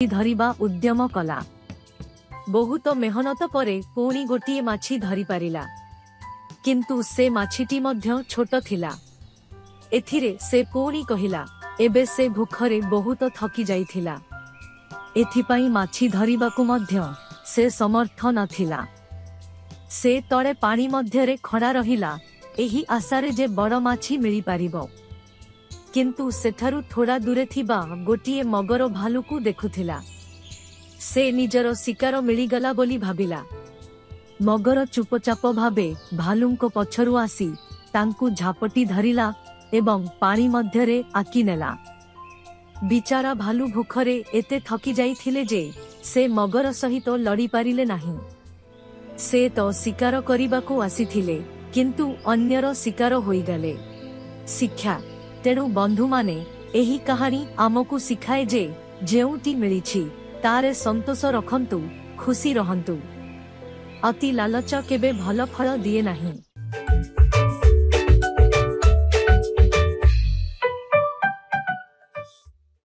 धरिबा उद्यम कला। बहुत मेहनत परे पुणी गोटिए माछी धरि पारिला, किंतु से माछीटी मध्य छोट थिला। एथिरे से पुणी कहिला एबे से भूखरे बहुत थकी जाइथिला, एथिपाई माछी धरिबाकु मध्य से समर्थ नथिला। से तळे पानी मध्यरे खड़ा रहिला एही आशारे जे बड़ माछी मिली पारिबो, किंतु सेठारु थोड़ा दूरे थिबा गोटिए मगर भालुकु देखुथिला। से निजर शिकार मिलीगला बोली भाबिला। मगर चुपचाप भाबे भालुंको पछरु आसी तांकु झापटी धरिला एवं पानी मध्यरे आकी नेला। बिचारा भालु भूखरे एते थकी जाइथिले जे से मगर सहित लड़ी पारिले नाही। से तो शिकार करिबाकू आसीथिले, किंतु अन्यर शिकार होइगले। शिक्षा। तेणु बंधु माने एही कहानी आमकु शिखाए जे जेउटी मिलिछि तारे संतोष रखंतु, खुशी रहंतु। अति लालच केबे भल फल दिए नाही।